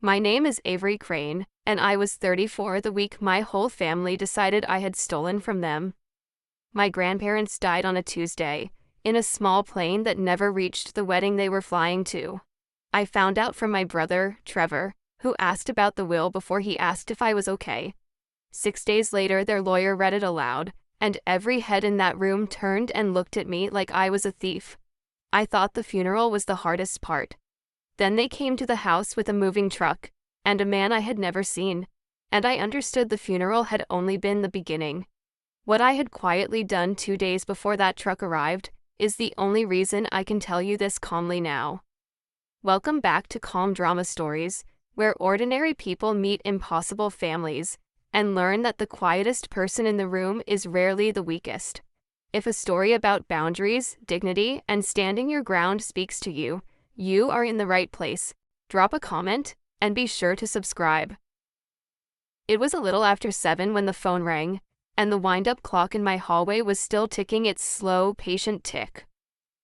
My name is Avery Crane, and I was 34 the week my whole family decided I had stolen from them. My grandparents died on a Tuesday, in a small plane that never reached the wedding they were flying to. I found out from my brother, Trevor, who asked about the will before he asked if I was okay. 6 days later, their lawyer read it aloud, and every head in that room turned and looked at me like I was a thief. I thought the funeral was the hardest part. Then they came to the house with a moving truck, and a man I had never seen, and I understood the funeral had only been the beginning. What I had quietly done 2 days before that truck arrived is the only reason I can tell you this calmly now. Welcome back to Calm Drama Stories, where ordinary people meet impossible families and learn that the quietest person in the room is rarely the weakest. If a story about boundaries, dignity, and standing your ground speaks to you, you are in the right place. Drop a comment, and be sure to subscribe. It was a little after 7 when the phone rang, and the wind-up clock in my hallway was still ticking its slow, patient tick.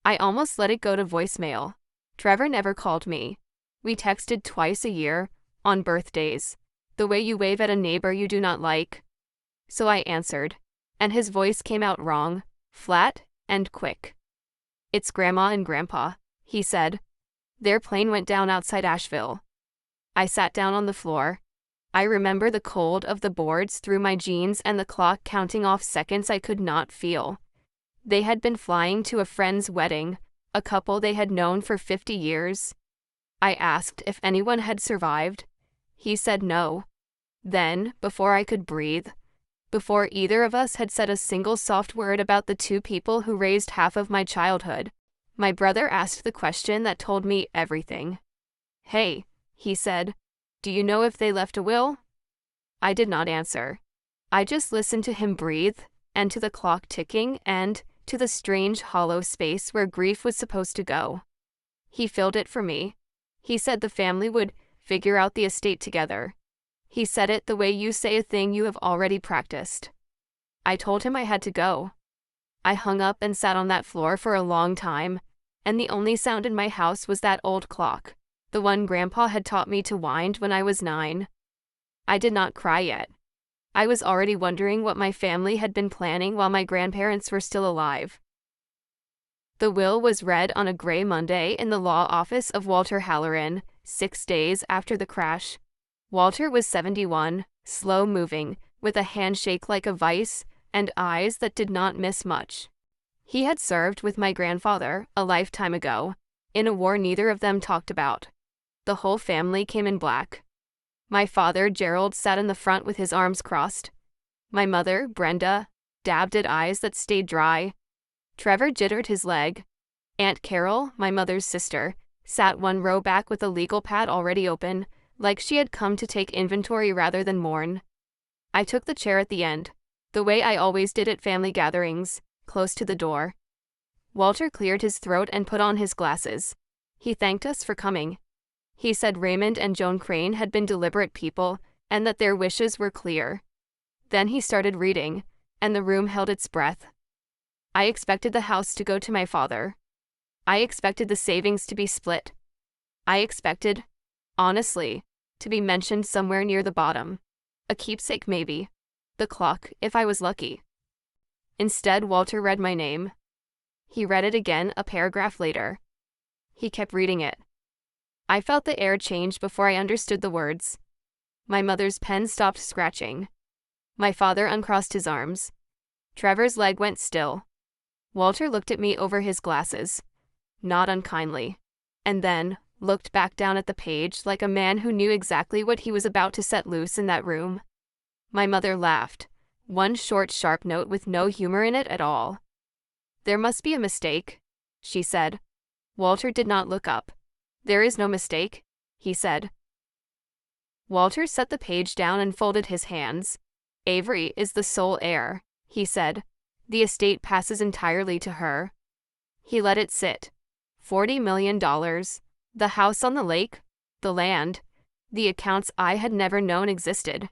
I almost let it go to voicemail. Trevor never called me. We texted twice a year, on birthdays, the way you wave at a neighbor you do not like. So I answered, and his voice came out wrong, flat, and quick. "It's Grandma and Grandpa," he said. "Their plane went down outside Asheville." I sat down on the floor. I remember the cold of the boards through my jeans and the clock counting off seconds I could not feel. They had been flying to a friend's wedding, a couple they had known for 50 years. I asked if anyone had survived. He said no. Then, before I could breathe, before either of us had said a single soft word about the two people who raised half of my childhood, my brother asked the question that told me everything. "Hey," he said, "do you know if they left a will?" I did not answer. I just listened to him breathe, and to the clock ticking, and to the strange hollow space where grief was supposed to go. He filled it for me. He said the family would figure out the estate together. He said it the way you say a thing you have already practiced. I told him I had to go. I hung up and sat on that floor for a long time, and the only sound in my house was that old clock, the one Grandpa had taught me to wind when I was 9. I did not cry yet. I was already wondering what my family had been planning while my grandparents were still alive. The will was read on a gray Monday in the law office of Walter Halloran, 6 days after the crash. Walter was 71, slow-moving, with a handshake like a vice, and eyes that did not miss much. He had served with my grandfather, a lifetime ago, in a war neither of them talked about. The whole family came in black. My father, Gerald, sat in the front with his arms crossed. My mother, Brenda, dabbed at eyes that stayed dry. Trevor jittered his leg. Aunt Carol, my mother's sister, sat one row back with a legal pad already open, like she had come to take inventory rather than mourn. I took the chair at the end, the way I always did at family gatherings, close to the door. Walter cleared his throat and put on his glasses. He thanked us for coming. He said Raymond and Joan Crane had been deliberate people, and that their wishes were clear. Then he started reading, and the room held its breath. I expected the house to go to my father. I expected the savings to be split. I expected, honestly, to be mentioned somewhere near the bottom. A keepsake maybe. The clock, if I was lucky. Instead, Walter read my name. He read it again a paragraph later. He kept reading it. I felt the air change before I understood the words. My mother's pen stopped scratching. My father uncrossed his arms. Trevor's leg went still. Walter looked at me over his glasses, not unkindly, and then looked back down at the page like a man who knew exactly what he was about to set loose in that room. My mother laughed, one short, sharp note with no humor in it at all. "There must be a mistake," she said. Walter did not look up. "There is no mistake," he said. Walter set the page down and folded his hands. "Avery is the sole heir," he said. "The estate passes entirely to her." He let it sit. $40 million. The house on the lake, the land, the accounts I had never known existed.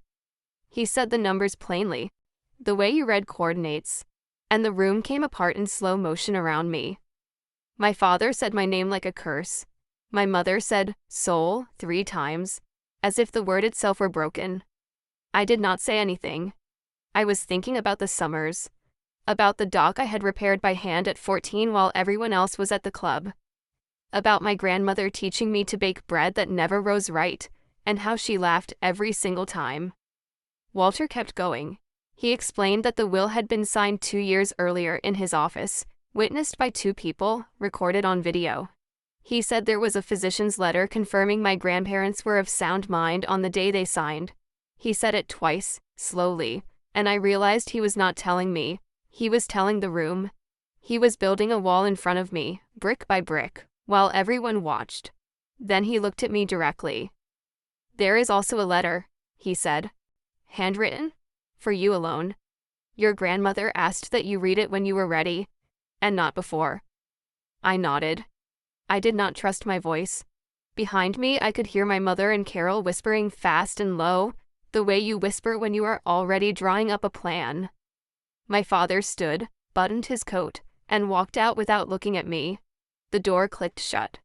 He said the numbers plainly, the way you read coordinates, and the room came apart in slow motion around me. My father said my name like a curse. My mother said "soul" 3 times, as if the word itself were broken. I did not say anything. I was thinking about the summers, about the dock I had repaired by hand at 14 while everyone else was at the club, about my grandmother teaching me to bake bread that never rose right, and how she laughed every single time. Walter kept going. He explained that the will had been signed 2 years earlier in his office, witnessed by 2 people, recorded on video. He said there was a physician's letter confirming my grandparents were of sound mind on the day they signed. He said it twice, slowly, and I realized he was not telling me. He was telling the room. He was building a wall in front of me, brick by brick, while everyone watched. Then he looked at me directly. "There is also a letter," he said. "Handwritten? For you alone. Your grandmother asked that you read it when you were ready, and not before." I nodded. I did not trust my voice. Behind me, I could hear my mother and Carol whispering fast and low, the way you whisper when you are already drawing up a plan. My father stood, buttoned his coat, and walked out without looking at me. The door clicked shut.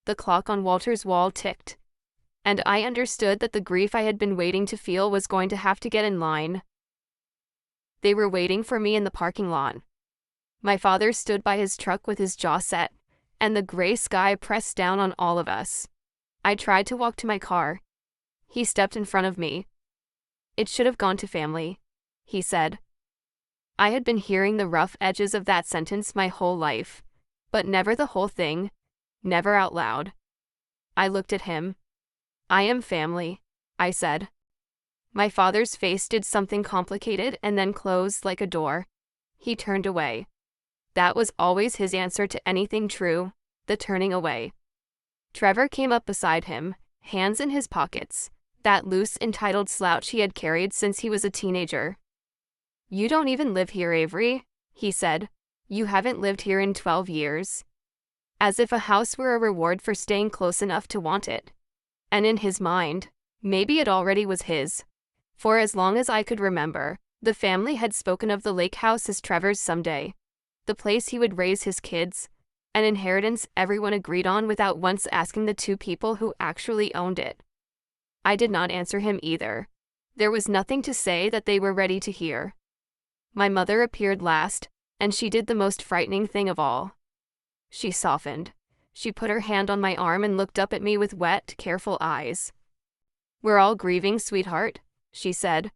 The clock on Walter's wall ticked. And I understood that the grief I had been waiting to feel was going to have to get in line. They were waiting for me in the parking lot. My father stood by his truck with his jaw set, and the gray sky pressed down on all of us. I tried to walk to my car. He stepped in front of me. "It should have gone to family," he said. I had been hearing the rough edges of that sentence my whole life, but never the whole thing, never out loud. I looked at him. "I am family," I said. My father's face did something complicated and then closed like a door. He turned away. That was always his answer to anything true, the turning away. Trevor came up beside him, hands in his pockets, that loose, entitled slouch he had carried since he was a teenager. "You don't even live here, Avery," he said. "You haven't lived here in 12 years. As if a house were a reward for staying close enough to want it. And in his mind, maybe it already was his. For as long as I could remember, the family had spoken of the lake house as Trevor's someday. The place he would raise his kids, an inheritance everyone agreed on without once asking the 2 people who actually owned it. I did not answer him either. There was nothing to say that they were ready to hear. My mother appeared last, and she did the most frightening thing of all. She softened. She put her hand on my arm and looked up at me with wet, careful eyes. "We're all grieving, sweetheart," she said.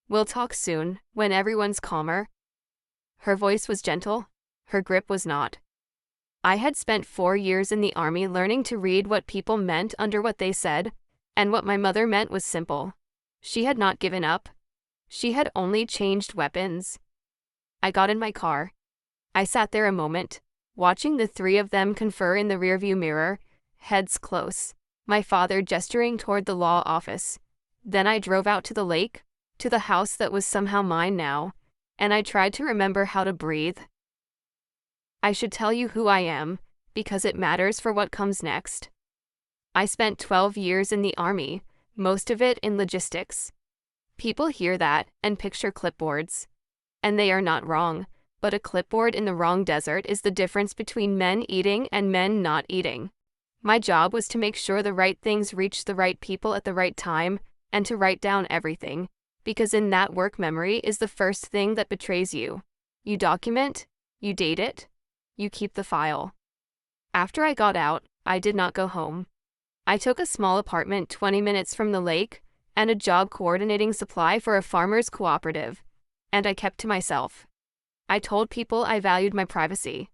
"We'll talk soon, when everyone's calmer." Her voice was gentle. Her grip was not. I had spent 4 years in the army learning to read what people meant under what they said, and what my mother meant was simple. She had not given up. She had only changed weapons. I got in my car. I sat there a moment, watching the 3 of them confer in the rearview mirror, heads close, my father gesturing toward the law office. Then I drove out to the lake, to the house that was somehow mine now, and I tried to remember how to breathe. I should tell you who I am, because it matters for what comes next. I spent 12 years in the army, most of it in logistics. People hear that and picture clipboards. And they are not wrong, but a clipboard in the wrong desert is the difference between men eating and men not eating. My job was to make sure the right things reached the right people at the right time, and to write down everything, because in that work memory is the first thing that betrays you. You document, you date it, you keep the file. After I got out, I did not go home. I took a small apartment 20 minutes from the lake, and a job coordinating supply for a farmers' cooperative, and I kept to myself. I told people I valued my privacy.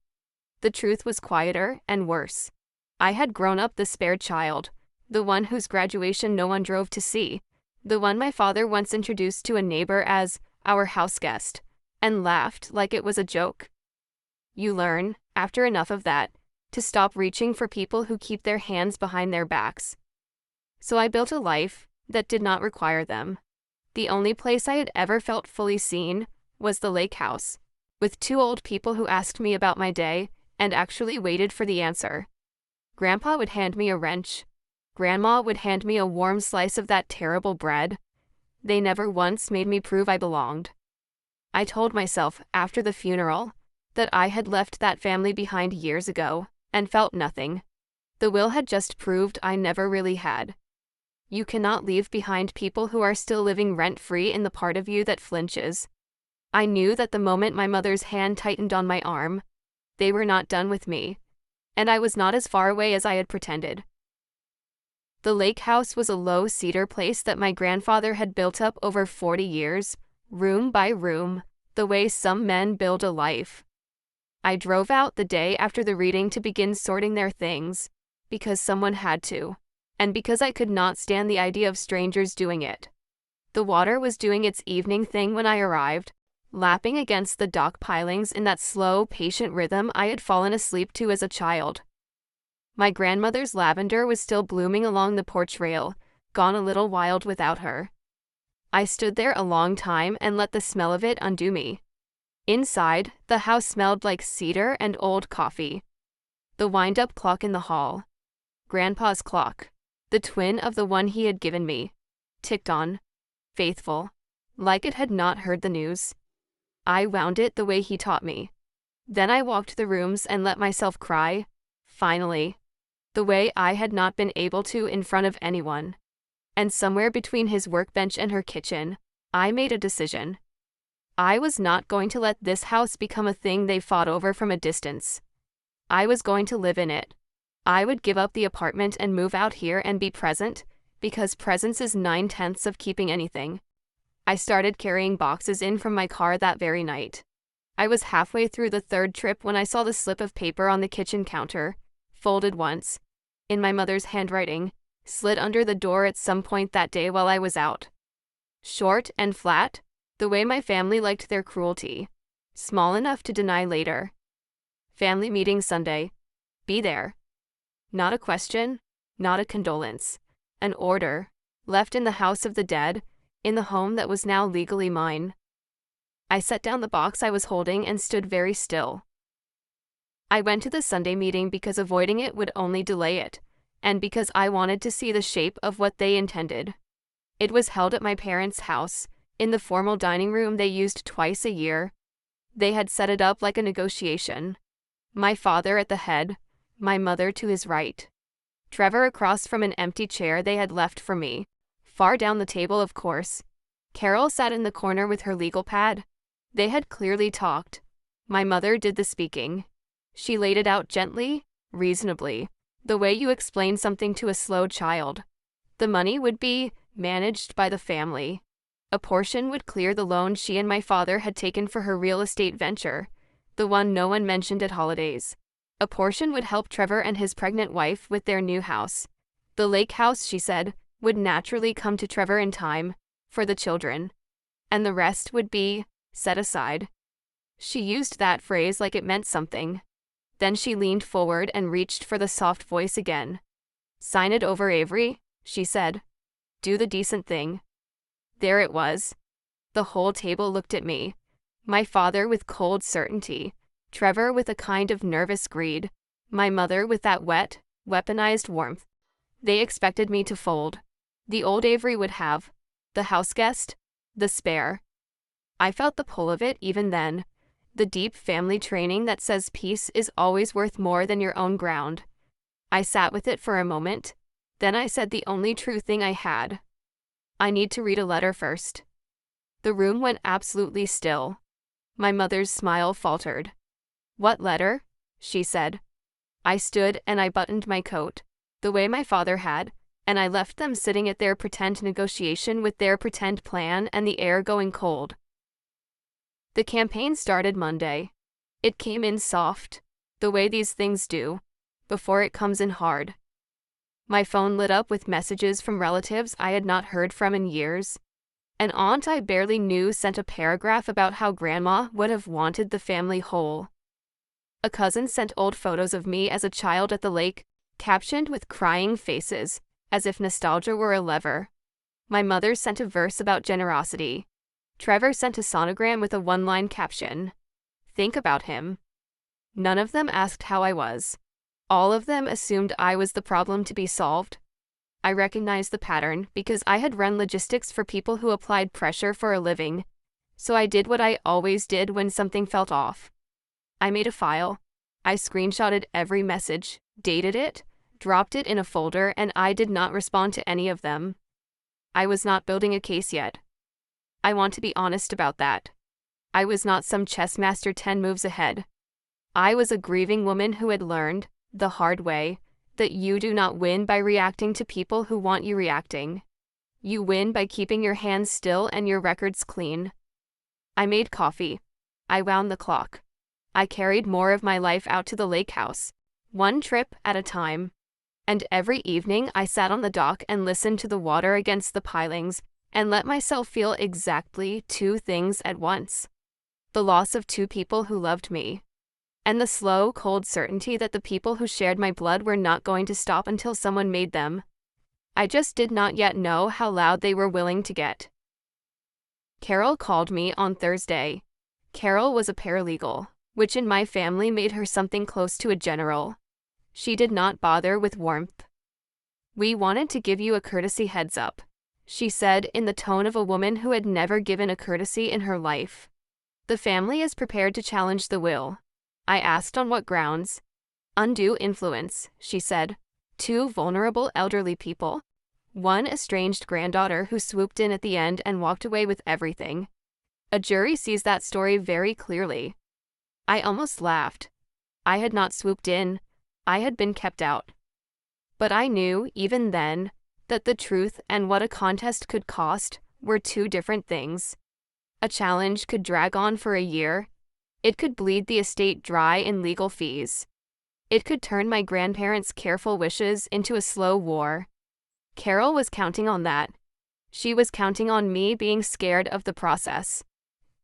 The truth was quieter and worse. I had grown up the spared child, the one whose graduation no one drove to see, the one my father once introduced to a neighbor as our house guest, and laughed like it was a joke. You learn, after enough of that, to stop reaching for people who keep their hands behind their backs. So I built a life that did not require them. The only place I had ever felt fully seen was the lake house, with 2 old people who asked me about my day and actually waited for the answer. Grandpa would hand me a wrench. Grandma would hand me a warm slice of that terrible bread. They never once made me prove I belonged. I told myself after the funeral that I had left that family behind years ago and felt nothing. The will had just proved I never really had. You cannot leave behind people who are still living rent-free in the part of you that flinches. I knew that the moment my mother's hand tightened on my arm, they were not done with me, and I was not as far away as I had pretended. The lake house was a low cedar place that my grandfather had built up over 40 years, room by room, the way some men build a life. I drove out the day after the reading to begin sorting their things, because someone had to, and because I could not stand the idea of strangers doing it. The water was doing its evening thing when I arrived, lapping against the dock pilings in that slow, patient rhythm I had fallen asleep to as a child. My grandmother's lavender was still blooming along the porch rail, gone a little wild without her. I stood there a long time and let the smell of it undo me. Inside, the house smelled like cedar and old coffee. The wind-up clock in the hall, Grandpa's clock, the twin of the one he had given me, ticked on, faithful, like it had not heard the news. I wound it the way he taught me. Then I walked the rooms and let myself cry, finally, the way I had not been able to in front of anyone. And somewhere between his workbench and her kitchen, I made a decision. I was not going to let this house become a thing they fought over from a distance. I was going to live in it. I would give up the apartment and move out here and be present, because presence is 9/10 of keeping anything. I started carrying boxes in from my car that very night. I was halfway through the third trip when I saw the slip of paper on the kitchen counter, folded once, in my mother's handwriting, slid under the door at some point that day while I was out. Short and flat, the way my family liked their cruelty, small enough to deny later. Family meeting Sunday. Be there. Not a question, not a condolence. An order, left in the house of the dead, in the home that was now legally mine. I set down the box I was holding and stood very still. I went to the Sunday meeting because avoiding it would only delay it, and because I wanted to see the shape of what they intended. It was held at my parents' house, in the formal dining room they used twice a year. They had set it up like a negotiation. My father at the head, my mother to his right. Trevor across from an empty chair they had left for me. Far down the table, of course. Carol sat in the corner with her legal pad. They had clearly talked. My mother did the speaking. She laid it out gently, reasonably, the way you explain something to a slow child. The money would be managed by the family. A portion would clear the loan she and my father had taken for her real estate venture, the one no one mentioned at holidays. A portion would help Trevor and his pregnant wife with their new house. The lake house, she said, would naturally come to Trevor in time, for the children. And the rest would be set aside. She used that phrase like it meant something. Then she leaned forward and reached for the soft voice again. "Sign it over, Avery," she said. "Do the decent thing." There it was. The whole table looked at me. My father with cold certainty, Trevor with a kind of nervous greed, my mother with that wet, weaponized warmth. They expected me to fold. The old Avery would have. The house guest. The spare. I felt the pull of it even then. The deep family training that says peace is always worth more than your own ground. I sat with it for a moment. Then I said the only true thing I had. "I need to read a letter first." The room went absolutely still. My mother's smile faltered. "What letter?" she said. I stood and I buttoned my coat, the way my father had, and I left them sitting at their pretend negotiation with their pretend plan and the air going cold. The campaign started Monday. It came in soft, the way these things do, before it comes in hard. My phone lit up with messages from relatives I had not heard from in years. An aunt I barely knew sent a paragraph about how Grandma would have wanted the family whole. A cousin sent old photos of me as a child at the lake, captioned with crying faces, as if nostalgia were a lever. My mother sent a verse about generosity. Trevor sent a sonogram with a one-line caption. "Think about him." None of them asked how I was. All of them assumed I was the problem to be solved. I recognized the pattern because I had run logistics for people who applied pressure for a living, so I did what I always did when something felt off. I made a file. I screenshotted every message, dated it, dropped it in a folder, and I did not respond to any of them. I was not building a case yet. I want to be honest about that. I was not some chess master 10 moves ahead. I was a grieving woman who had learned, the hard way, that you do not win by reacting to people who want you reacting. You win by keeping your hands still and your records clean. I made coffee. I wound the clock. I carried more of my life out to the lake house, one trip at a time. And every evening I sat on the dock and listened to the water against the pilings and let myself feel exactly two things at once. The loss of two people who loved me, and the slow, cold certainty that the people who shared my blood were not going to stop until someone made them. I just did not yet know how loud they were willing to get. Carol called me on Thursday. Carol was a paralegal, which in my family made her something close to a general. She did not bother with warmth. "We wanted to give you a courtesy heads up," she said in the tone of a woman who had never given a courtesy in her life. "The family is prepared to challenge the will." I asked on what grounds. "Undue influence," she said. "Two vulnerable elderly people. One estranged granddaughter who swooped in at the end and walked away with everything. A jury sees that story very clearly." I almost laughed. I had not swooped in. I had been kept out. But I knew, even then, that the truth and what a contest could cost were two different things. A challenge could drag on for a year. It could bleed the estate dry in legal fees. It could turn my grandparents' careful wishes into a slow war. Carol was counting on that. She was counting on me being scared of the process.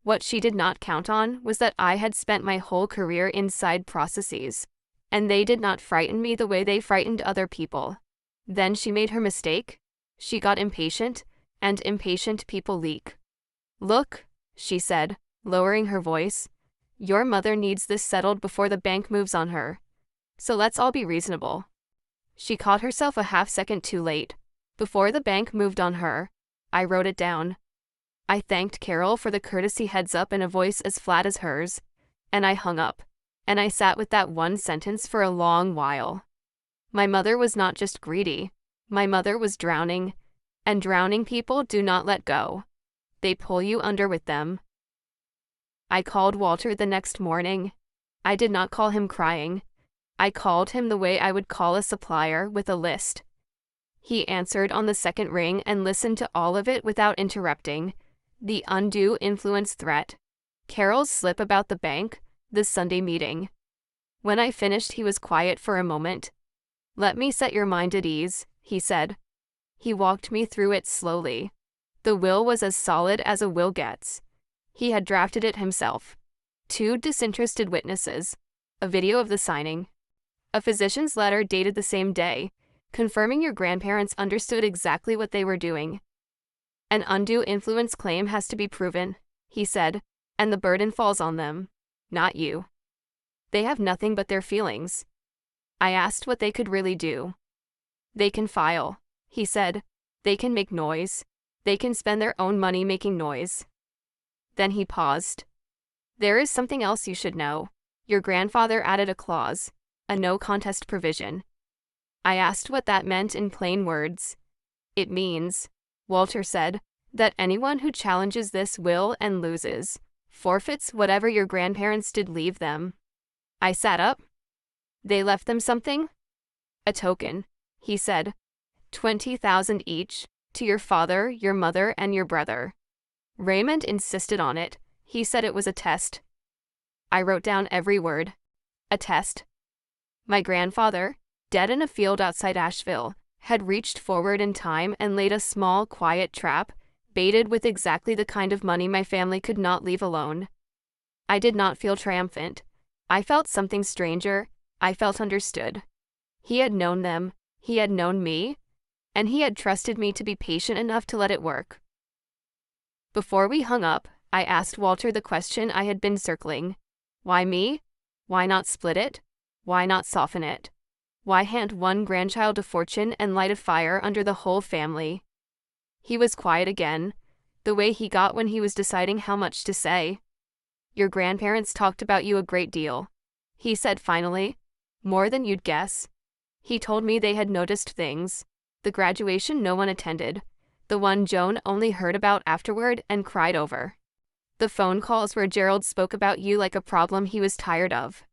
What she did not count on was that I had spent my whole career inside processes, and they did not frighten me the way they frightened other people. Then she made her mistake. She got impatient, and impatient people leak. "Look," she said, lowering her voice, "your mother needs this settled before the bank moves on her. So let's all be reasonable." She caught herself a half-second too late. Before the bank moved on her. I wrote it down. I thanked Carol for the courtesy heads up in a voice as flat as hers, and I hung up, and I sat with that one sentence for a long while. My mother was not just greedy. My mother was drowning, and drowning people do not let go. They pull you under with them. I called Walter the next morning. I did not call him crying. I called him the way I would call a supplier with a list. He answered on the second ring and listened to all of it without interrupting. The undue influence threat, Carol's slip about the bank, the Sunday meeting. When I finished, he was quiet for a moment. "Let me set your mind at ease," he said. He walked me through it slowly. The will was as solid as a will gets. He had drafted it himself. 2 disinterested witnesses. A video of the signing. A physician's letter dated the same day, confirming your grandparents understood exactly what they were doing. "An undue influence claim has to be proven," he said, "and the burden falls on them, not you. They have nothing but their feelings." I asked what they could really do. "They can file," he said. "They can make noise. They can spend their own money making noise." Then he paused. "There is something else you should know. Your grandfather added a clause, a no-contest provision." I asked what that meant in plain words. "It means," Walter said, "that anyone who challenges this will and loses, forfeits whatever your grandparents did leave them." I sat up. "They left them something?" "A token," he said. 20,000 each, to your father, your mother, and your brother. Raymond insisted on it. He said it was a test. I wrote down every word. A test. My grandfather, dead in a field outside Asheville, had reached forward in time and laid a small, quiet trap, baited with exactly the kind of money my family could not leave alone. I did not feel triumphant. I felt something stranger. I felt understood. He had known them. He had known me. And he had trusted me to be patient enough to let it work. Before we hung up, I asked Walter the question I had been circling. Why me? Why not split it? Why not soften it? Why hand one grandchild a fortune and light a fire under the whole family? He was quiet again, the way he got when he was deciding how much to say. Your grandparents talked about you a great deal, he said finally. More than you'd guess. He told me they had noticed things. The graduation no one attended. The one Joan only heard about afterward and cried over. The phone calls where Gerald spoke about you like a problem he was tired of.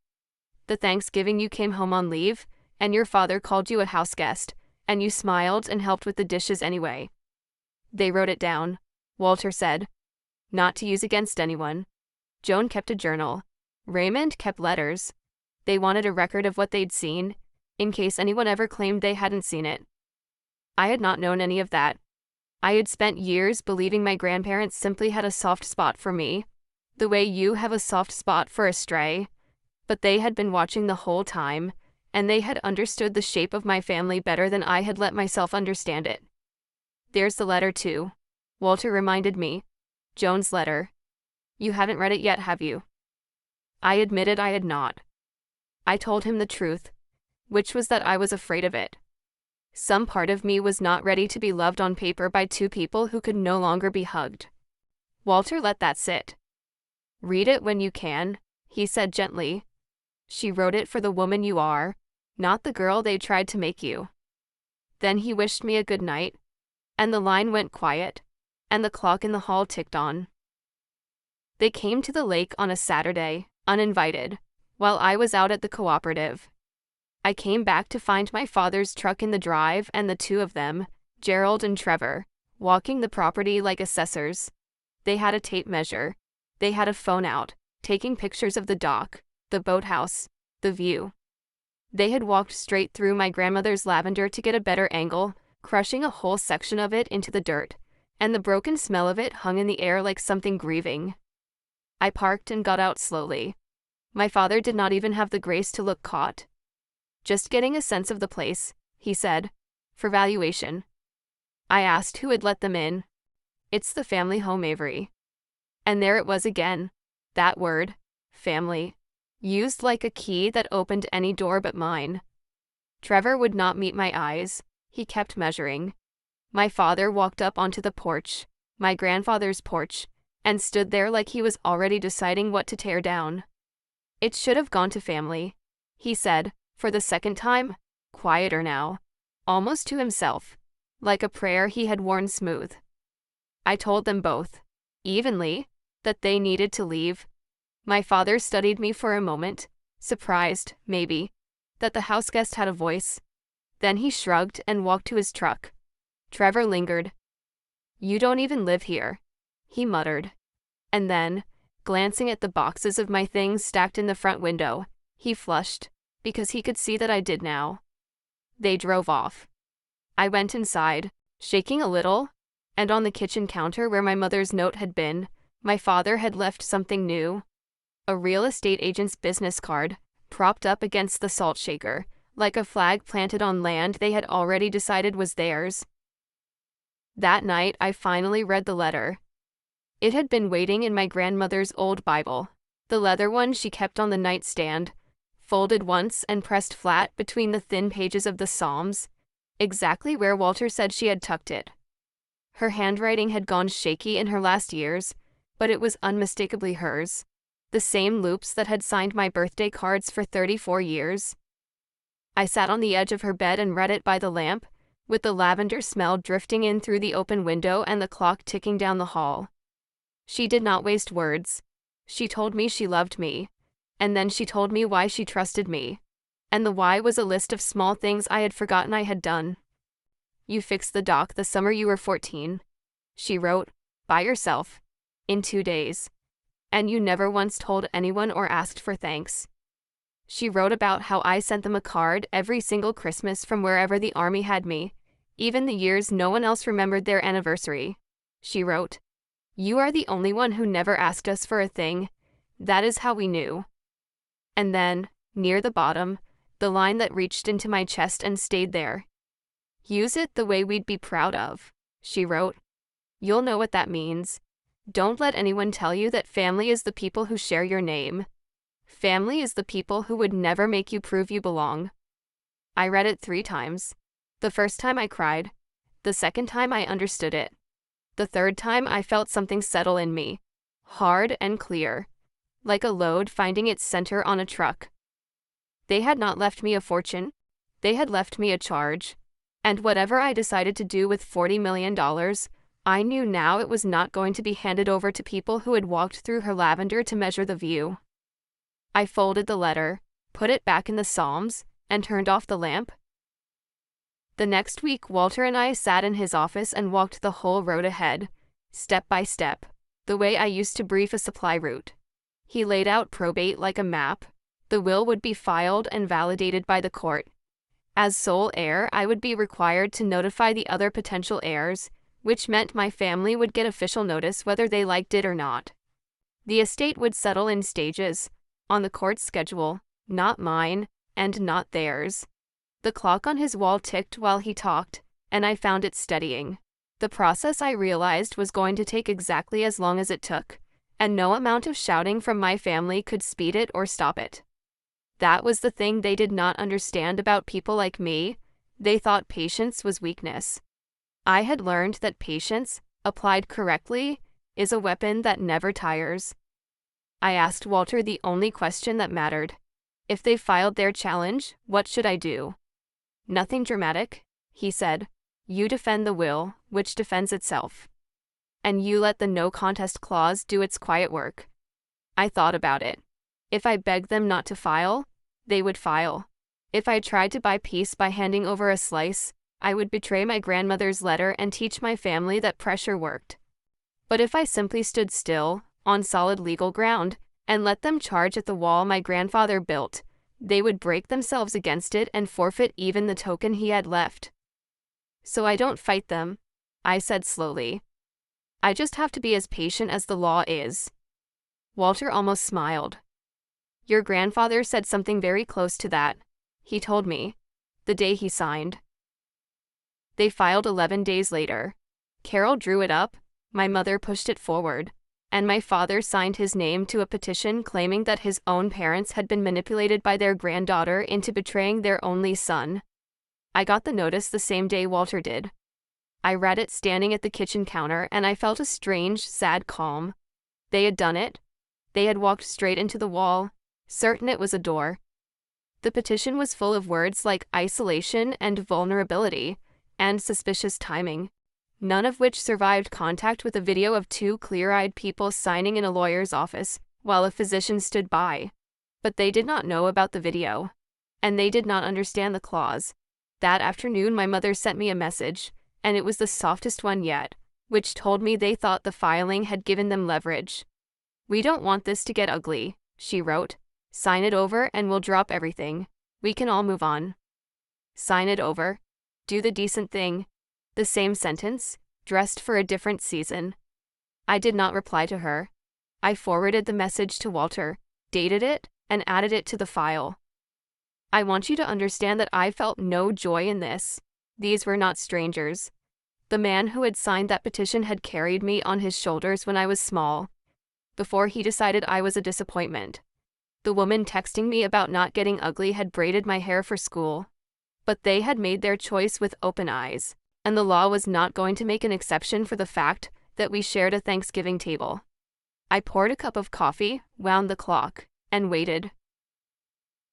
The Thanksgiving you came home on leave, and your father called you a house guest, and you smiled and helped with the dishes anyway. They wrote it down, Walter said. Not to use against anyone. Joan kept a journal. Raymond kept letters. They wanted a record of what they'd seen, in case anyone ever claimed they hadn't seen it. I had not known any of that. I had spent years believing my grandparents simply had a soft spot for me, the way you have a soft spot for a stray. But they had been watching the whole time, and they had understood the shape of my family better than I had let myself understand it. There's the letter too, Walter reminded me. Joan's letter. You haven't read it yet, have you? I admitted I had not. I told him the truth, which was that I was afraid of it. Some part of me was not ready to be loved on paper by two people who could no longer be hugged. Walter let that sit. Read it when you can, he said gently. She wrote it for the woman you are, not the girl they tried to make you. Then he wished me a good night, and the line went quiet, and the clock in the hall ticked on. They came to the lake on a Saturday, uninvited, while I was out at the cooperative. I came back to find my father's truck in the drive and the two of them, Gerald and Trevor, walking the property like assessors. They had a tape measure. They had a phone out, taking pictures of the dock, the boathouse, the view. They had walked straight through my grandmother's lavender to get a better angle, crushing a whole section of it into the dirt, and the broken smell of it hung in the air like something grieving. I parked and got out slowly. My father did not even have the grace to look caught. Just getting a sense of the place, he said, for valuation. I asked who had let them in. It's the family home, Avery. And there it was again, that word, family, used like a key that opened any door but mine. Trevor would not meet my eyes. He kept measuring. My father walked up onto the porch, my grandfather's porch, and stood there like he was already deciding what to tear down. It should have gone to family, he said, for the second time, quieter now, almost to himself, like a prayer he had worn smooth. I told them both, evenly, that they needed to leave. My father studied me for a moment, surprised, maybe, that the house guest had a voice. Then he shrugged and walked to his truck. Trevor lingered. You don't even live here, he muttered. And then, glancing at the boxes of my things stacked in the front window, he flushed, because he could see that I did now. They drove off. I went inside, shaking a little, and on the kitchen counter where my mother's note had been, my father had left something new. A real estate agent's business card, propped up against the salt shaker, like a flag planted on land they had already decided was theirs. That night I finally read the letter. It had been waiting in my grandmother's old Bible, the leather one she kept on the nightstand, folded once and pressed flat between the thin pages of the Psalms, exactly where Walter said she had tucked it. Her handwriting had gone shaky in her last years, but it was unmistakably hers, the same loops that had signed my birthday cards for 34 years. I sat on the edge of her bed and read it by the lamp, with the lavender smell drifting in through the open window and the clock ticking down the hall. She did not waste words. She told me she loved me, and then she told me why she trusted me, and the why was a list of small things I had forgotten I had done. You fixed the dock the summer you were 14, she wrote, by yourself, in 2 days, and you never once told anyone or asked for thanks. She wrote about how I sent them a card every single Christmas from wherever the army had me, even the years no one else remembered their anniversary. She wrote, "You are the only one who never asked us for a thing. That is how we knew." And then, near the bottom, the line that reached into my chest and stayed there. "Use it the way we'd be proud of," she wrote. "You'll know what that means. Don't let anyone tell you that family is the people who share your name. Family is the people who would never make you prove you belong." I read it 3 times. The first time I cried. The second time I understood it. The third time I felt something settle in me, hard and clear, like a load finding its center on a truck. They had not left me a fortune. They had left me a charge. And whatever I decided to do with $40 million, I knew now it was not going to be handed over to people who had walked through her lavender to measure the view. I folded the letter, put it back in the Psalms, and turned off the lamp. The next week, Walter and I sat in his office and walked the whole road ahead, step by step, the way I used to brief a supply route. He laid out probate like a map. The will would be filed and validated by the court. As sole heir, I would be required to notify the other potential heirs, which meant my family would get official notice whether they liked it or not. The estate would settle in stages, on the court's schedule, not mine, and not theirs. The clock on his wall ticked while he talked, and I found it steadying. The process, I realized, was going to take exactly as long as it took, and no amount of shouting from my family could speed it or stop it. That was the thing they did not understand about people like me. They thought patience was weakness. I had learned that patience, applied correctly, is a weapon that never tires. I asked Walter the only question that mattered. If they filed their challenge, what should I do? Nothing dramatic, he said. You defend the will, which defends itself. And you let the no contest clause do its quiet work. I thought about it. If I begged them not to file, they would file. If I tried to buy peace by handing over a slice, I would betray my grandmother's letter and teach my family that pressure worked. But if I simply stood still, on solid legal ground, and let them charge at the wall my grandfather built, they would break themselves against it and forfeit even the token he had left. So I don't fight them, I said slowly. I just have to be as patient as the law is. Walter almost smiled. Your grandfather said something very close to that, he told me, the day he signed. They filed 11 days later. Carol drew it up, my mother pushed it forward, and my father signed his name to a petition claiming that his own parents had been manipulated by their granddaughter into betraying their only son. I got the notice the same day Walter did. I read it standing at the kitchen counter, and I felt a strange, sad calm. They had done it. They had walked straight into the wall, certain it was a door. The petition was full of words like isolation and vulnerability, and suspicious timing, none of which survived contact with a video of two clear-eyed people signing in a lawyer's office while a physician stood by. But they did not know about the video, and they did not understand the clause. That afternoon my mother sent me a message, and it was the softest one yet, which told me they thought the filing had given them leverage. We don't want this to get ugly, she wrote. Sign it over and we'll drop everything. We can all move on. Sign it over. Do the decent thing. The same sentence, dressed for a different season. I did not reply to her. I forwarded the message to Walter, dated it, and added it to the file. I want you to understand that I felt no joy in this. These were not strangers. The man who had signed that petition had carried me on his shoulders when I was small, before he decided I was a disappointment. The woman texting me about not getting ugly had braided my hair for school. But they had made their choice with open eyes, and the law was not going to make an exception for the fact that we shared a Thanksgiving table. I poured a cup of coffee, wound the clock, and waited.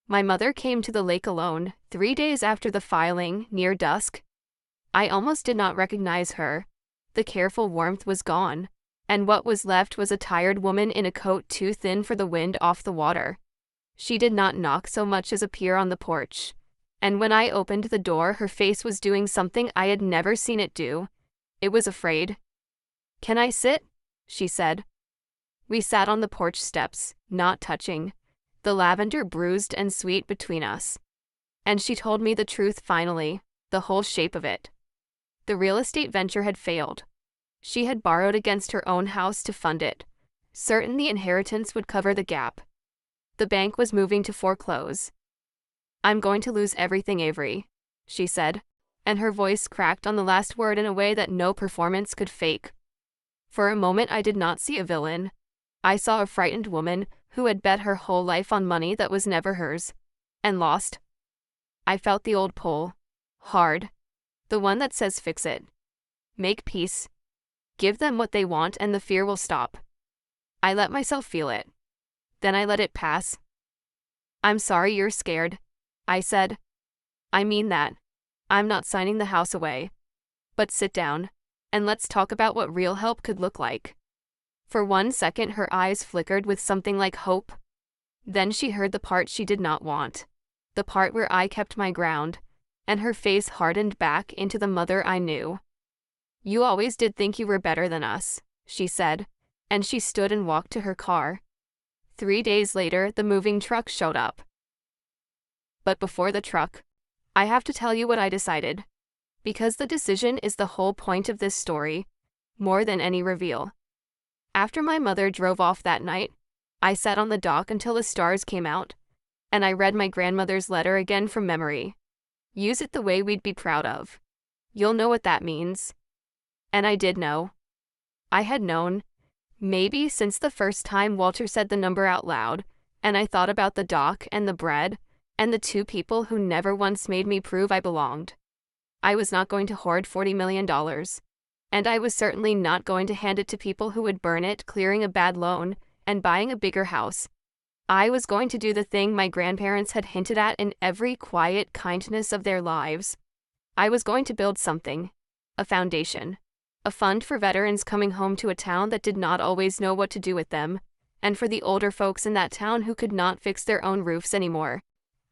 My mother came to the lake alone, 3 days after the filing, near dusk. I almost did not recognize her. The careful warmth was gone, and what was left was a tired woman in a coat too thin for the wind off the water. She did not knock so much as appear on the porch, and when I opened the door her face was doing something I had never seen it do. It was afraid. "Can I sit?" she said. We sat on the porch steps, not touching, the lavender bruised and sweet between us. And she told me the truth finally, the whole shape of it. The real estate venture had failed. She had borrowed against her own house to fund it, certain the inheritance would cover the gap. The bank was moving to foreclose. "I'm going to lose everything, Avery," she said, and her voice cracked on the last word in a way that no performance could fake. For a moment I did not see a villain. I saw a frightened woman who had bet her whole life on money that was never hers, and lost. I felt the old pull. Hard. The one that says fix it. Make peace. Give them what they want and the fear will stop. I let myself feel it. Then I let it pass. "I'm sorry you're scared," I said. "I mean that. I'm not signing the house away. But sit down, and let's talk about what real help could look like. For 1 second, her eyes flickered with something like hope. Then she heard the part she did not want. The part where I kept my ground, and her face hardened back into the mother I knew. You always did think you were better than us, she said, and she stood and walked to her car. 3 days later, the moving truck showed up. But before the truck, I have to tell you what I decided. Because the decision is the whole point of this story, more than any reveal. After my mother drove off that night, I sat on the dock until the stars came out, and I read my grandmother's letter again from memory. Use it the way we'd be proud of. You'll know what that means. And I did know. I had known, maybe since the first time Walter said the number out loud, and I thought about the dock and the bread, and the 2 people who never once made me prove I belonged. I was not going to hoard $40 million. And I was certainly not going to hand it to people who would burn it, clearing a bad loan, and buying a bigger house. I was going to do the thing my grandparents had hinted at in every quiet kindness of their lives. I was going to build something. A foundation. A fund for veterans coming home to a town that did not always know what to do with them, and for the older folks in that town who could not fix their own roofs anymore,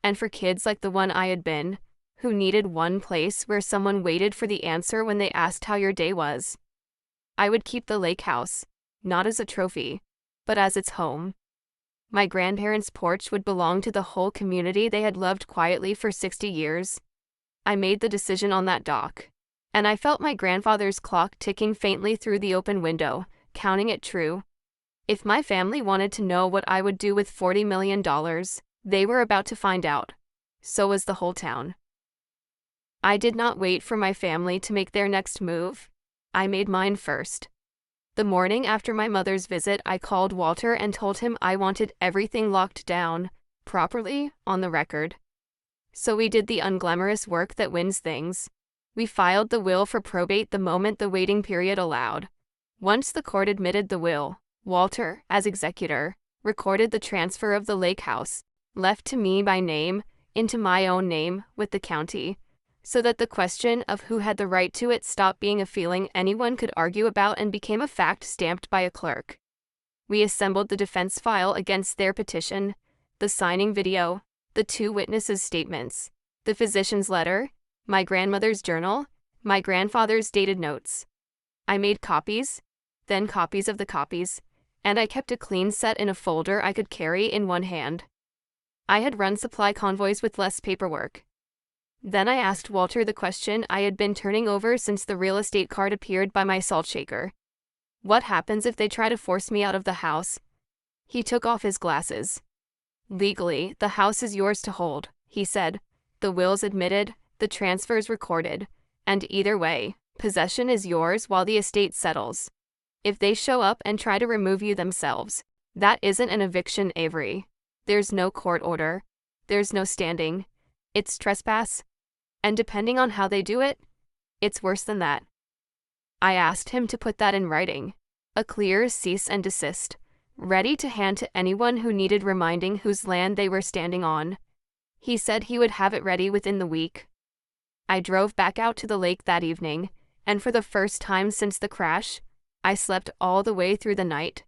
and for kids like the one I had been, who needed one place where someone waited for the answer when they asked how your day was. I would keep the lake house, not as a trophy, but as its home. My grandparents' porch would belong to the whole community they had loved quietly for 60 years. I made the decision on that dock, and I felt my grandfather's clock ticking faintly through the open window, counting it true. If my family wanted to know what I would do with $40 million, they were about to find out. So was the whole town. I did not wait for my family to make their next move. I made mine first. The morning after my mother's visit, I called Walter and told him I wanted everything locked down, properly, on the record. So we did the unglamorous work that wins things. We filed the will for probate the moment the waiting period allowed. Once the court admitted the will, Walter, as executor, recorded the transfer of the lake house, left to me by name, into my own name, with the county, so that the question of who had the right to it stopped being a feeling anyone could argue about and became a fact stamped by a clerk. We assembled the defense file against their petition, the signing video, the 2 witnesses' statements, the physician's letter, my grandmother's journal, my grandfather's dated notes. I made copies, then copies of the copies, and I kept a clean set in a folder I could carry in one hand. I had run supply convoys with less paperwork. Then I asked Walter the question I had been turning over since the real estate card appeared by my salt shaker. What happens if they try to force me out of the house? He took off his glasses. Legally, the house is yours to hold, he said. The will's admitted, the transfer's recorded, and either way, possession is yours while the estate settles. If they show up and try to remove you themselves, that isn't an eviction, Avery. There's no court order. There's no standing. It's trespass. And depending on how they do it, it's worse than that. I asked him to put that in writing, a clear cease and desist, ready to hand to anyone who needed reminding whose land they were standing on. He said he would have it ready within the week. I drove back out to the lake that evening, and for the first time since the crash, I slept all the way through the night.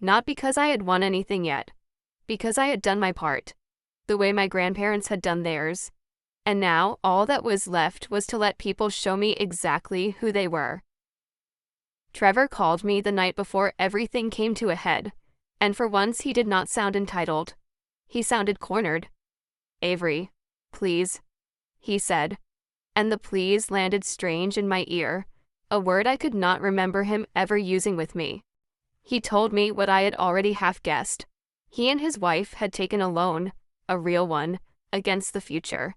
Not because I had won anything yet, because I had done my part, the way my grandparents had done theirs. And now, all that was left was to let people show me exactly who they were. Trevor called me the night before everything came to a head, and for once he did not sound entitled. He sounded cornered. Avery, please, he said, and the please landed strange in my ear, a word I could not remember him ever using with me. He told me what I had already half guessed. He and his wife had taken a loan, a real one, against the future.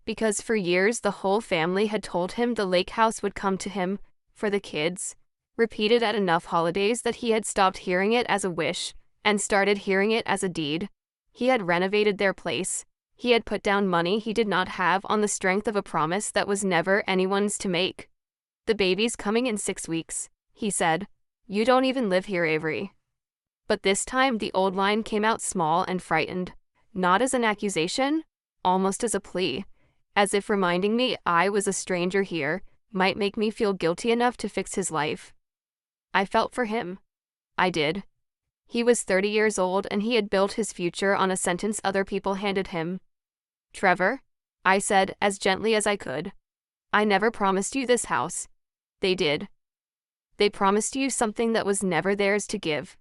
Because for years the whole family had told him the lake house would come to him, for the kids, repeated at enough holidays that he had stopped hearing it as a wish, and started hearing it as a deed. He had renovated their place. He had put down money he did not have on the strength of a promise that was never anyone's to make. The baby's coming in 6 weeks, he said. You don't even live here, Avery. But this time the old line came out small and frightened, not as an accusation, almost as a plea. as if reminding me I was a stranger here might make me feel guilty enough to fix his life. I felt for him. I did. He was 30 years old and he had built his future on a sentence other people handed him. "Trevor," I said as gently as I could, "I never promised you this house." They did. They promised you something that was never theirs to give.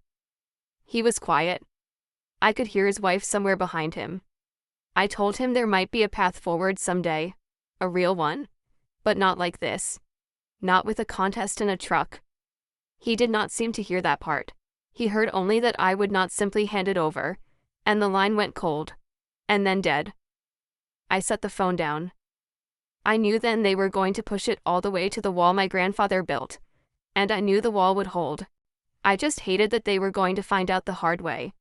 He was quiet. I could hear his wife somewhere behind him. I told him there might be a path forward someday, a real one, but not like this. Not with a contest in a truck. He did not seem to hear that part. He heard only that I would not simply hand it over, and the line went cold, and then dead. I set the phone down. I knew then they were going to push it all the way to the wall my grandfather built, and I knew the wall would hold. I just hated that they were going to find out the hard way.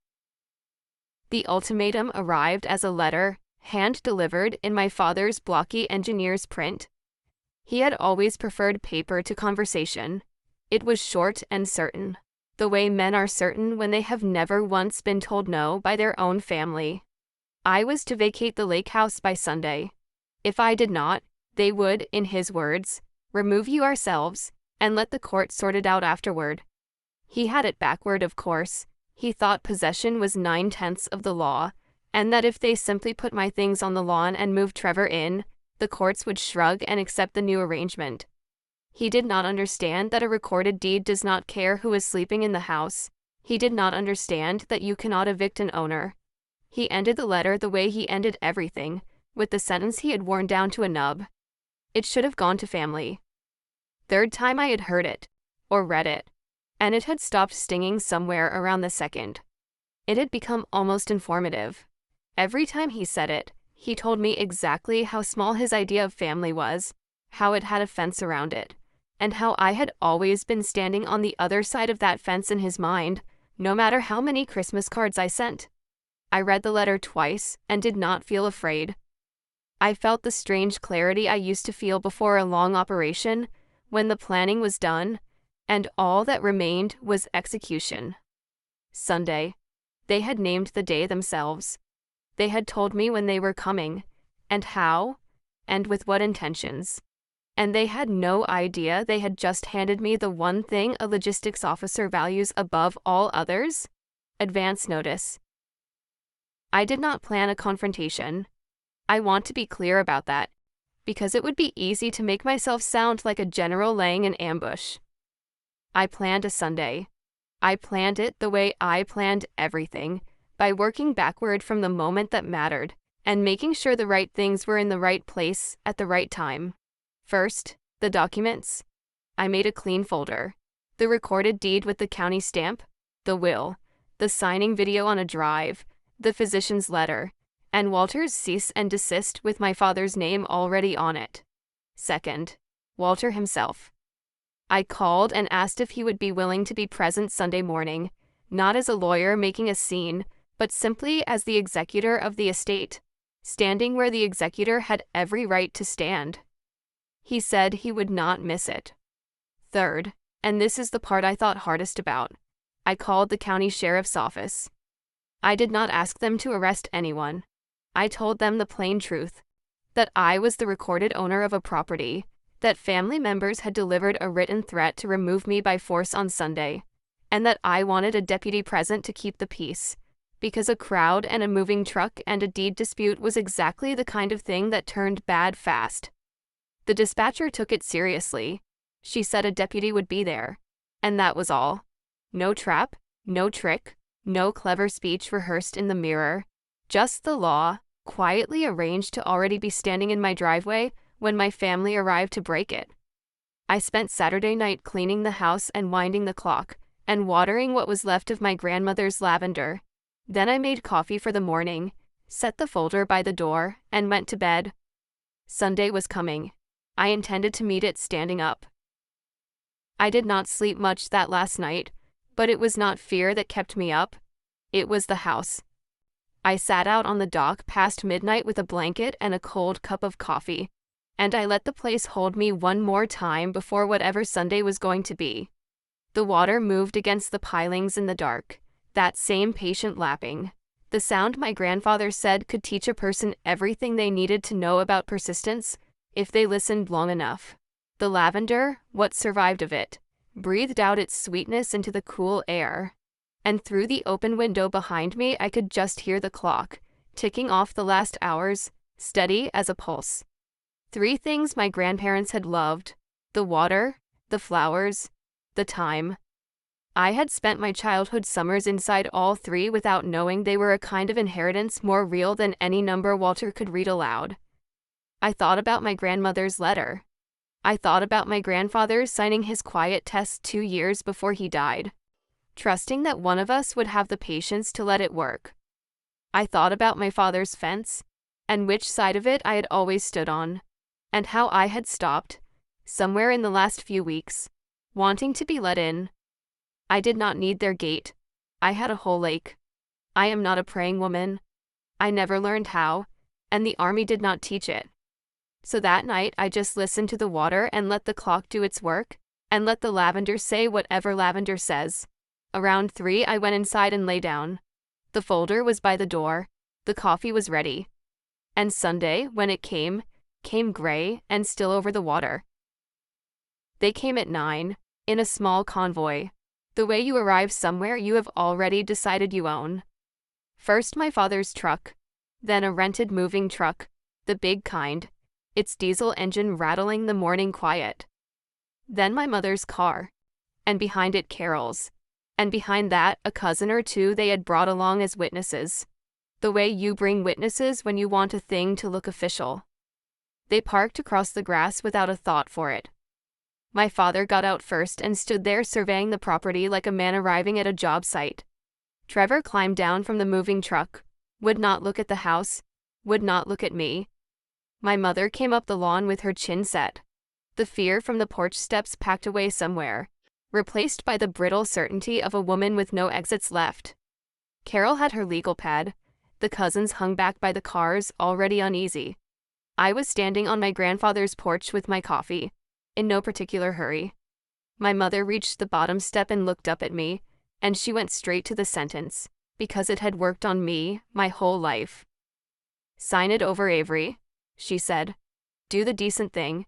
The ultimatum arrived as a letter, hand-delivered in my father's blocky engineer's print. He had always preferred paper to conversation. It was short and certain, the way men are certain when they have never once been told no by their own family. I was to vacate the lake house by Sunday. If I did not, they would, in his words, remove you ourselves, and let the court sort it out afterward. He had it backward, of course. He thought possession was 9/10 of the law, and that if they simply put my things on the lawn and moved Trevor in, the courts would shrug and accept the new arrangement. He did not understand that a recorded deed does not care who is sleeping in the house. He did not understand that you cannot evict an owner. He ended the letter the way he ended everything, with the sentence he had worn down to a nub. It should have gone to family. Third time I had heard it, or read it, and it had stopped stinging somewhere around the second. It had become almost informative. Every time he said it, he told me exactly how small his idea of family was, how it had a fence around it, and how I had always been standing on the other side of that fence in his mind, no matter how many Christmas cards I sent. I read the letter twice and did not feel afraid. I felt the strange clarity I used to feel before a long operation, when the planning was done, and all that remained was execution. Sunday. They had named the day themselves. They had told me when they were coming, and how, and with what intentions. And they had no idea they had just handed me the one thing a logistics officer values above all others: advance notice. I did not plan a confrontation. I want to be clear about that, because it would be easy to make myself sound like a general laying an ambush. I planned a Sunday. I planned it the way I planned everything, by working backward from the moment that mattered, and making sure the right things were in the right place at the right time. First, the documents. I made a clean folder. The recorded deed with the county stamp, the will, the signing video on a drive, the physician's letter, and Walter's cease and desist with my father's name already on it. Second, Walter himself. I called and asked if he would be willing to be present Sunday morning, not as a lawyer making a scene, but simply as the executor of the estate, standing where the executor had every right to stand. He said he would not miss it. Third, and this is the part I thought hardest about, I called the county sheriff's office. I did not ask them to arrest anyone. I told them the plain truth, that I was the recorded owner of a property, that family members had delivered a written threat to remove me by force on Sunday, and that I wanted a deputy present to keep the peace, because a crowd and a moving truck and a deed dispute was exactly the kind of thing that turned bad fast. The dispatcher took it seriously. She said a deputy would be there, and that was all. No trap, no trick, no clever speech rehearsed in the mirror, just the law, quietly arranged to already be standing in my driveway when my family arrived to break it. I spent Saturday night cleaning the house and winding the clock, and watering what was left of my grandmother's lavender. Then I made coffee for the morning, set the folder by the door, and went to bed. Sunday was coming. I intended to meet it standing up. I did not sleep much that last night, but it was not fear that kept me up. It was the house. I sat out on the dock past midnight with a blanket and a cold cup of coffee, and I let the place hold me one more time before whatever Sunday was going to be. The water moved against the pilings in the dark, that same patient lapping, The sound my grandfather said could teach a person everything they needed to know about persistence if they listened long enough. The lavender, what survived of it, breathed out its sweetness into the cool air. And through the open window behind me I could just hear the clock, ticking off the last hours, steady as a pulse. 3 things my grandparents had loved: the water, the flowers, the time. I had spent my childhood summers inside all 3 without knowing they were a kind of inheritance more real than any number Walter could read aloud. I thought about my grandmother's letter. I thought about my grandfather signing his quiet test 2 years before he died, trusting that one of us would have the patience to let it work. I thought about my father's fence, and which side of it I had always stood on, and how I had stopped, somewhere in the last few weeks, wanting to be let in. I did not need their gate. I had a whole lake. I am not a praying woman. I never learned how, and the army did not teach it. So that night I just listened to the water and let the clock do its work, and let the lavender say whatever lavender says. Around 3 I went inside and lay down. The folder was by the door. The coffee was ready. And Sunday, when it came gray and still over the water. They came at 9, in a small convoy. The way you arrive somewhere you have already decided you own. First my father's truck, then a rented moving truck, the big kind, its diesel engine rattling the morning quiet. Then my mother's car, and behind it Carol's, and behind that a cousin or 2 they had brought along as witnesses. The way you bring witnesses when you want a thing to look official. They parked across the grass without a thought for it. My father got out first and stood there surveying the property like a man arriving at a job site. Trevor climbed down from the moving truck, would not look at the house, would not look at me. My mother came up the lawn with her chin set. The fear from the porch steps packed away somewhere, replaced by the brittle certainty of a woman with no exits left. Carol had her legal pad. The cousins hung back by the cars, already uneasy. I was standing on my grandfather's porch with my coffee, in no particular hurry. My mother reached the bottom step and looked up at me, and she went straight to the sentence, because it had worked on me my whole life. "Sign it over, Avery," she said. "Do the decent thing."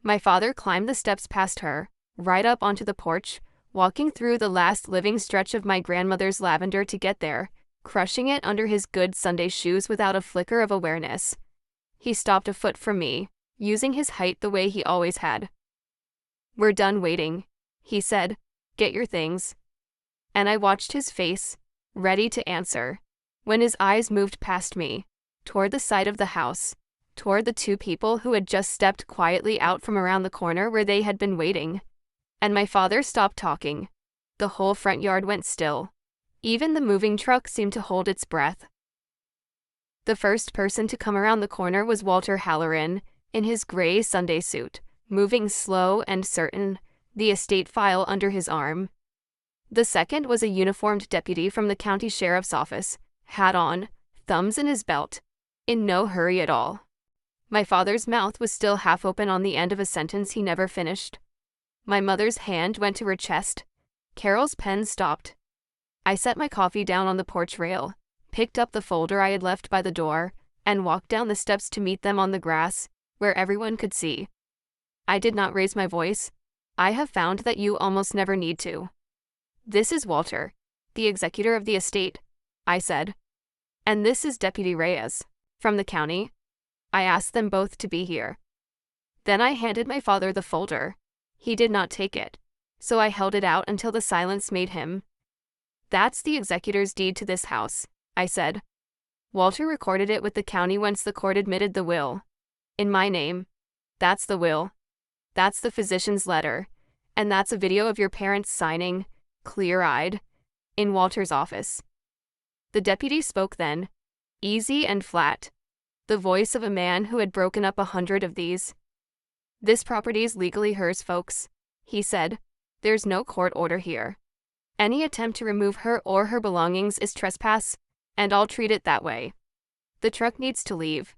My father climbed the steps past her, right up onto the porch, walking through the last living stretch of my grandmother's lavender to get there, crushing it under his good Sunday shoes without a flicker of awareness. He stopped a foot from me, using his height the way he always had. "We're done waiting," he said. "Get your things." And I watched his face, ready to answer, when his eyes moved past me, toward the side of the house, toward the 2 people who had just stepped quietly out from around the corner where they had been waiting. And my father stopped talking. The whole front yard went still. Even the moving truck seemed to hold its breath. The first person to come around the corner was Walter Halloran, in his gray Sunday suit, moving slow and certain, the estate file under his arm. The second was a uniformed deputy from the county sheriff's office, hat on, thumbs in his belt, in no hurry at all. My father's mouth was still half open on the end of a sentence he never finished. My mother's hand went to her chest. Carol's pen stopped. I set my coffee down on the porch rail, picked up the folder I had left by the door, and walked down the steps to meet them on the grass, where everyone could see. I did not raise my voice. I have found that you almost never need to. "This is Walter, the executor of the estate," I said. "And this is Deputy Reyes, from the county." I asked them both to be here. Then I handed my father the folder. He did not take it, so I held it out until the silence made him. "That's the executor's deed to this house," I said. "Walter recorded it with the county whence the court admitted the will. In my name. That's the will. That's the physician's letter. And that's a video of your parents signing, clear-eyed, in Walter's office." The deputy spoke then, easy and flat, the voice of a man who had broken up 100 of these. "This property's legally hers, folks," he said. "There's no court order here. Any attempt to remove her or her belongings is trespass, and I'll treat it that way. The truck needs to leave."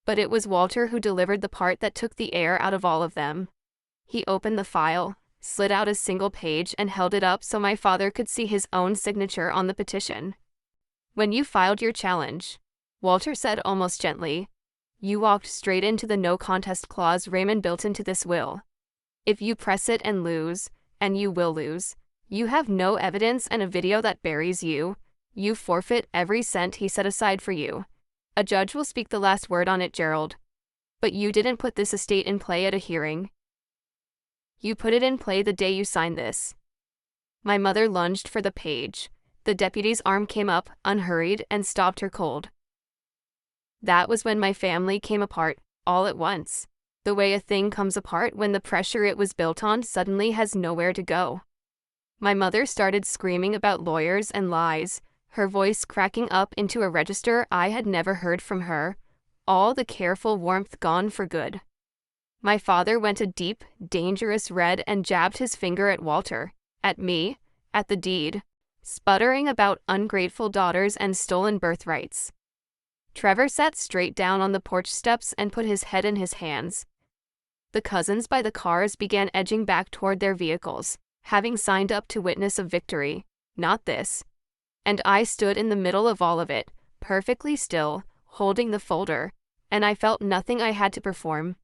But it was Walter who delivered the part that took the air out of all of them. He opened the file, slid out a single page and held it up so my father could see his own signature on the petition. When you filed your challenge, Walter said almost gently, you walked straight into the no contest clause Raymond built into this will. If you press it and lose, and you will lose, you have no evidence and a video that buries you, you forfeit every cent he set aside for you. A judge will speak the last word on it, Gerald. But you didn't put this estate in play at a hearing. You put it in play the day you signed this. My mother lunged for the page. The deputy's arm came up, unhurried, and stopped her cold. That was when my family came apart, all at once. The way a thing comes apart when the pressure it was built on suddenly has nowhere to go. My mother started screaming about lawyers and lies, her voice cracking up into a register I had never heard from her, all the careful warmth gone for good. My father went a deep, dangerous red and jabbed his finger at Walter, at me, at the deed, sputtering about ungrateful daughters and stolen birthrights. Trevor sat straight down on the porch steps and put his head in his hands. The cousins by the cars began edging back toward their vehicles, having signed up to witness a victory, not this. And I stood in the middle of all of it, perfectly still, holding the folder, and I felt nothing I had to perform.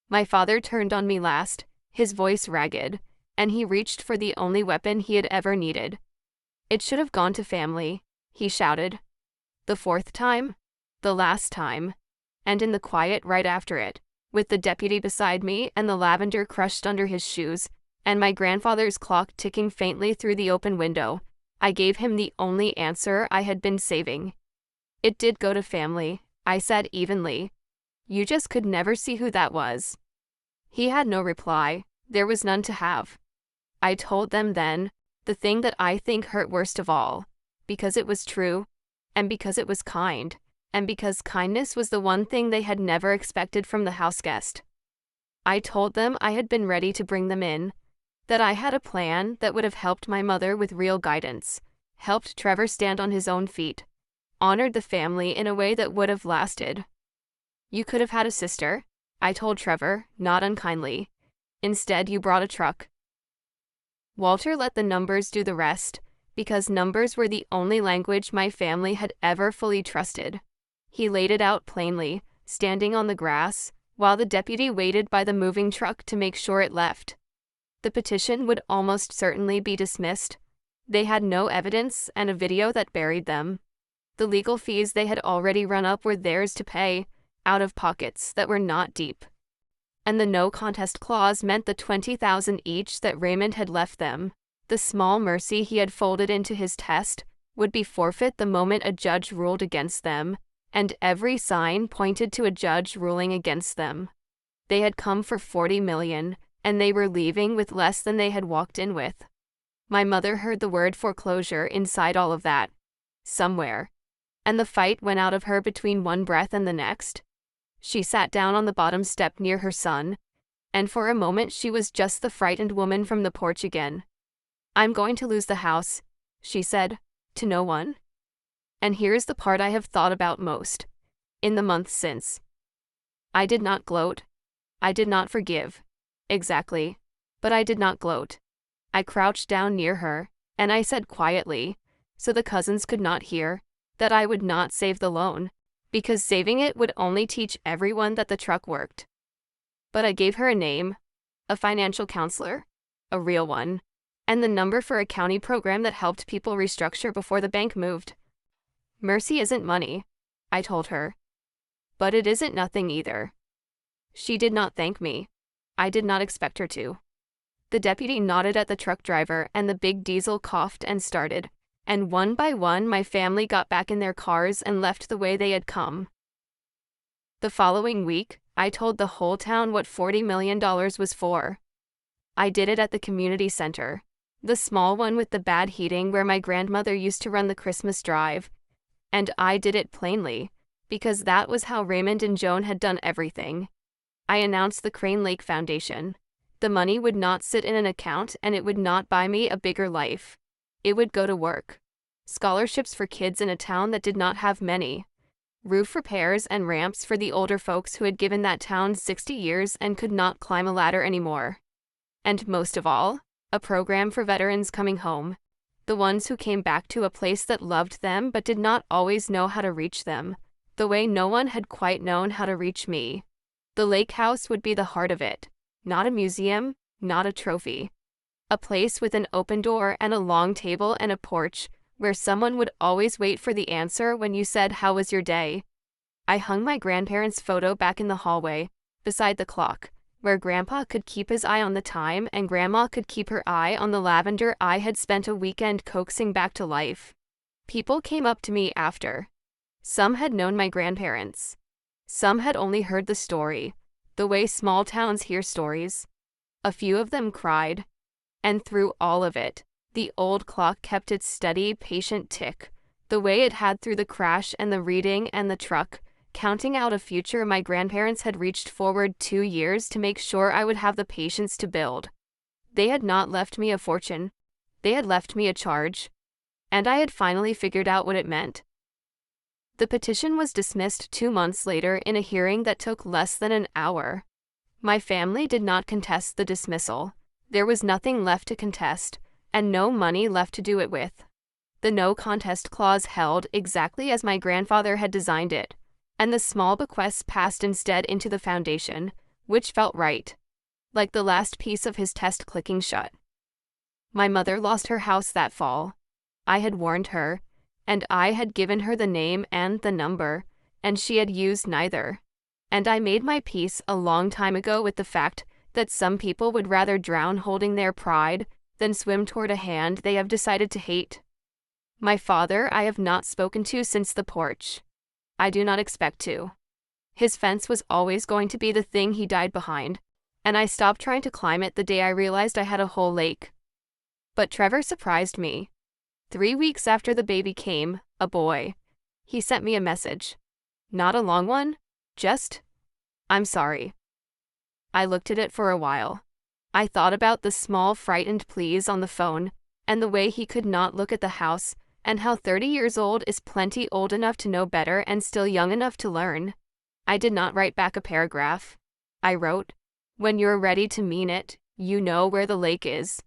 My father turned on me last, his voice ragged, and he reached for the only weapon he had ever needed. It should have gone to family, he shouted. The fourth time, the last time, and in the quiet right after it, with the deputy beside me and the lavender crushed under his shoes, and my grandfather's clock ticking faintly through the open window, I gave him the only answer I had been saving. It did go to family, I said evenly. You just could never see who that was. He had no reply. There was none to have. I told them then, the thing that I think hurt worst of all, because it was true, and because it was kind, and because kindness was the one thing they had never expected from the houseguest. I told them I had been ready to bring them in, that I had a plan that would have helped my mother with real guidance, helped Trevor stand on his own feet, honored the family in a way that would have lasted. You could have had a sister, I told Trevor, not unkindly. Instead, you brought a truck. Walter let the numbers do the rest, because numbers were the only language my family had ever fully trusted. He laid it out plainly, standing on the grass, while the deputy waited by the moving truck to make sure it left. The petition would almost certainly be dismissed. They had no evidence and a video that buried them. The legal fees they had already run up were theirs to pay, out of pockets that were not deep. And the no contest clause meant the $20,000 each that Raymond had left them, the small mercy he had folded into his test, would be forfeit the moment a judge ruled against them, and every sign pointed to a judge ruling against them. They had come for $40 million, and they were leaving with less than they had walked in with. My mother heard the word foreclosure inside all of that, somewhere, and the fight went out of her between one breath and the next. She sat down on the bottom step near her son, and for a moment she was just the frightened woman from the porch again. I'm going to lose the house, she said, to no one. And here's the part I have thought about most, in the months since. I did not gloat. I did not forgive. Exactly. But I did not gloat. I crouched down near her, and I said quietly, so the cousins could not hear, that I would not save the loan, because saving it would only teach everyone that the truck worked. But I gave her a name, a financial counselor, a real one, and the number for a county program that helped people restructure before the bank moved. Mercy isn't money, I told her. But it isn't nothing either. She did not thank me. I did not expect her to. The deputy nodded at the truck driver and the big diesel coughed and started, and one by one my family got back in their cars and left the way they had come. The following week, I told the whole town what $40 million was for. I did it at the community center, the small one with the bad heating where my grandmother used to run the Christmas drive, and I did it plainly, because that was how Raymond and Joan had done everything. I announced the Crane Lake Foundation. The money would not sit in an account and it would not buy me a bigger life. It would go to work. Scholarships for kids in a town that did not have many. Roof repairs and ramps for the older folks who had given that town 60 years and could not climb a ladder anymore. And most of all, a program for veterans coming home. The ones who came back to a place that loved them but did not always know how to reach them, the way no one had quite known how to reach me. The lake house would be the heart of it, not a museum, not a trophy. A place with an open door and a long table and a porch, where someone would always wait for the answer when you said, "How was your day?" I hung my grandparents' photo back in the hallway, beside the clock, where Grandpa could keep his eye on the time and Grandma could keep her eye on the lavender I had spent a weekend coaxing back to life. People came up to me after. Some had known my grandparents. Some had only heard the story, the way small towns hear stories. A few of them cried. And through all of it, the old clock kept its steady, patient tick, the way it had through the crash and the reading and the truck, counting out a future my grandparents had reached forward 2 years to make sure I would have the patience to build. They had not left me a fortune. They had left me a charge. And I had finally figured out what it meant. The petition was dismissed 2 months later in a hearing that took less than an hour. My family did not contest the dismissal. There was nothing left to contest, and no money left to do it with. The no contest clause held exactly as my grandfather had designed it, and the small bequests passed instead into the foundation, which felt right, like the last piece of his test clicking shut. My mother lost her house that fall. I had warned her, and I had given her the name and the number, and she had used neither. And I made my peace a long time ago with the fact that some people would rather drown holding their pride than swim toward a hand they have decided to hate. My father I have not spoken to since the porch. I do not expect to. His fence was always going to be the thing he died behind, and I stopped trying to climb it the day I realized I had a whole lake. But Trevor surprised me. 3 weeks after the baby came, a boy, he sent me a message. Not a long one, just, "I'm sorry." I looked at it for a while. I thought about the small frightened pleas on the phone, and the way he could not look at the house, and how 30 years old is plenty old enough to know better and still young enough to learn. I did not write back a paragraph. I wrote, "When you're ready to mean it, you know where the lake is."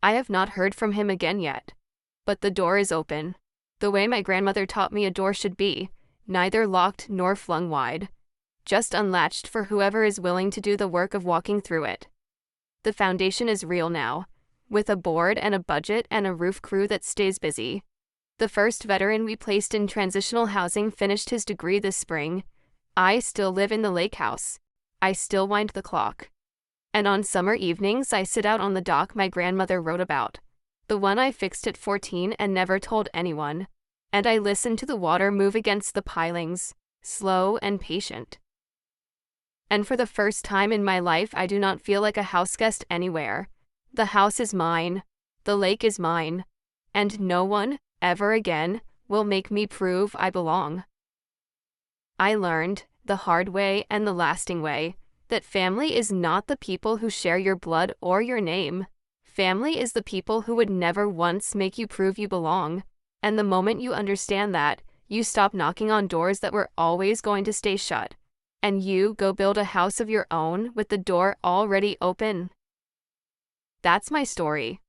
I have not heard from him again yet. But the door is open, the way my grandmother taught me a door should be, neither locked nor flung wide, just unlatched for whoever is willing to do the work of walking through it. The foundation is real now, with a board and a budget and a roof crew that stays busy. The first veteran we placed in transitional housing finished his degree this spring. I still live in the lake house. I still wind the clock. And on summer evenings I sit out on the dock my grandmother wrote about, the one I fixed at 14 and never told anyone, and I listen to the water move against the pilings, slow and patient. And for the first time in my life I do not feel like a houseguest anywhere. The house is mine, the lake is mine, and no one, ever again, will make me prove I belong. I learned, the hard way and the lasting way, that family is not the people who share your blood or your name. Family is the people who would never once make you prove you belong, and the moment you understand that, you stop knocking on doors that were always going to stay shut, and you go build a house of your own with the door already open. That's my story.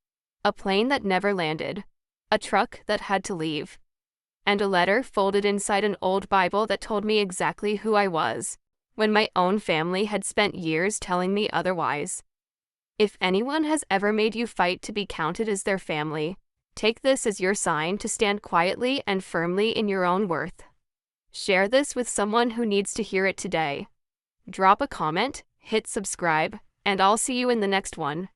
A plane that never landed, a truck that had to leave, and a letter folded inside an old Bible that told me exactly who I was, when my own family had spent years telling me otherwise. If anyone has ever made you fight to be counted as their family, take this as your sign to stand quietly and firmly in your own worth. Share this with someone who needs to hear it today. Drop a comment, hit subscribe, and I'll see you in the next one.